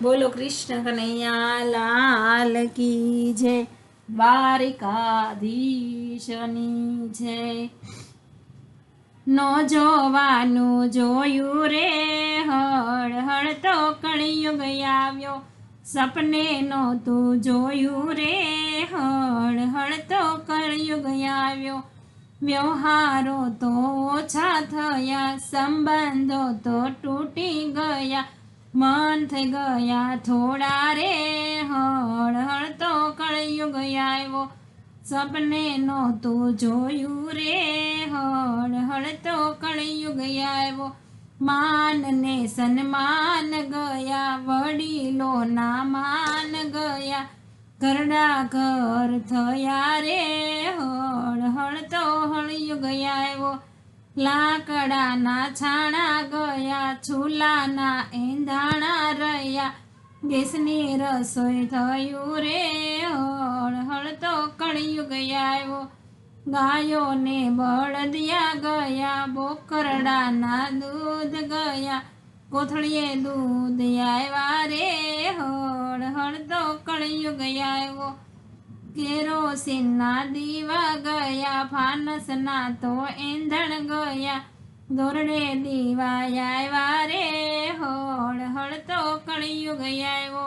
બોલો કૃષ્ણ કનૈયા લાલ કી જય, દ્વારિકાધીશની જય। નો જોવાનું જોયું રે હળ હળ તો કળિયુગ આવ્યો, સપને નહોતું જોયું રે હળ હળ તો કળિયુગ આવ્યો। વ્યવહારો તો ઓછા થયા, સંબંધો તો તૂટી ગયા, મન થઈ ગયા થોડા રે હળ હળ તો કળિયુગ આવ્યો, સપને નહોતું જોયું રે હળ હળ તો કળિયુગ આવ્યો। માન ને સન્માન ગયા, વડીલોના માન ગયા, ઘરડા ઘર થયા રે હળ હળ તો કળિયુગ આવ્યો। લાકડાના છાણા ગયા, ચૂલાના એંધાણા રહ્યા, ગેસની રસોઈ થયું રે હળ હળ તો કળિયુગ આવ્યો। ગાયોને બળદિયા ગયા, બોકરડાના દૂધ ગયા, કોથળીએ દૂધ આવ્યા રે હળ હળ તો કળિયુગ આવ્યો। કેરોસીનના દીવા ગયા, ફાનસના તો એંધણ ગયા, દોરડે દીવા આવ્યા રે હળ હળ તો કળિયુગ આવ્યો।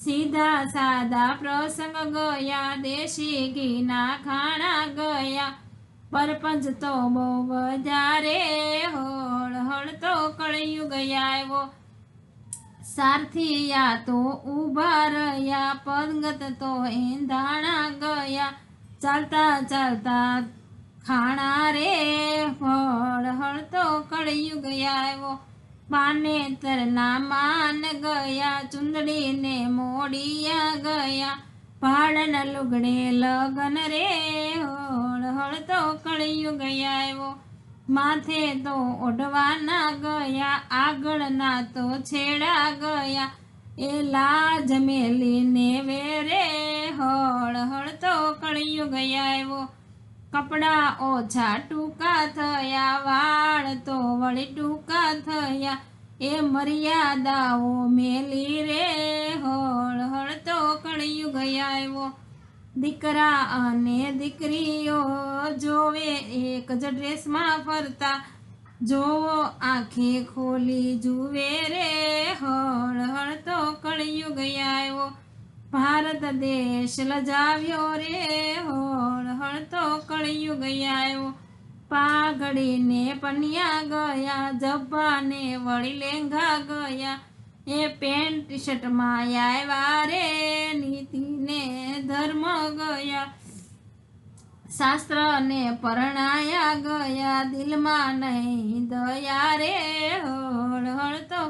સીધા સાદા પ્રસંગ ગયા, દેશી ઘીના ખાણા ગયા, પરપંચ તો બહુ વધારે હળ હળ તો કળિયુગ આવ્યો। સારથિયા તો ઊભા રહ્યા, પંગત તો એંધાણા ગયા, ચાલતા ચાલતા ખાણા રે હળ હળ તો કળિયુગ આવ્યો। પાનેતરના માન ગયા, ચુંદડીને મોડિયા ગયા, ભાડના લુગડે લગન રે હળ હળ તો કળિયુગ આવ્યો। માથે તો ઓઢવાના ગયા, આગળના તો છેડા ગયા, એ લાજ મેલીને વેરે હળ હળ તો કળિયુગ આવ્યો। કપડાં ઓછા ટૂંકા થયા, વાળ તો વળી ટૂંકા થયા, એ મર્યાદાઓ મેલી રે હળ હળ તો કળિયુગ આવ્યો। દીકરા અને દીકરીઓ જોવે એક જ ડ્રેસમાં ફરતા, જોવો આંખે ખોલી જુએ રે હળ હળ તો કળિયુગ આવ્યો। ભારત દેશ લજાવ્યો રે હળ હળ તો કળિયુગ આવ્યો। પાઘડીને પન્યા ગયા, જબ્બાને વળી લેંઘા ગયા, એ પેન્ટ ટી શર્ટમાં આવ્યા રે નીતિને ધર્મ ગયા, શાસ્ત્રને પરણાયા ગયા, દિલમાં નહીં દયા રે હળ હળ તો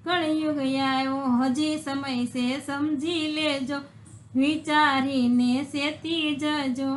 કળિયુગ આવ્યો। હજી સમય છે સમજી લેજો, વિચારીને સેતી જજો।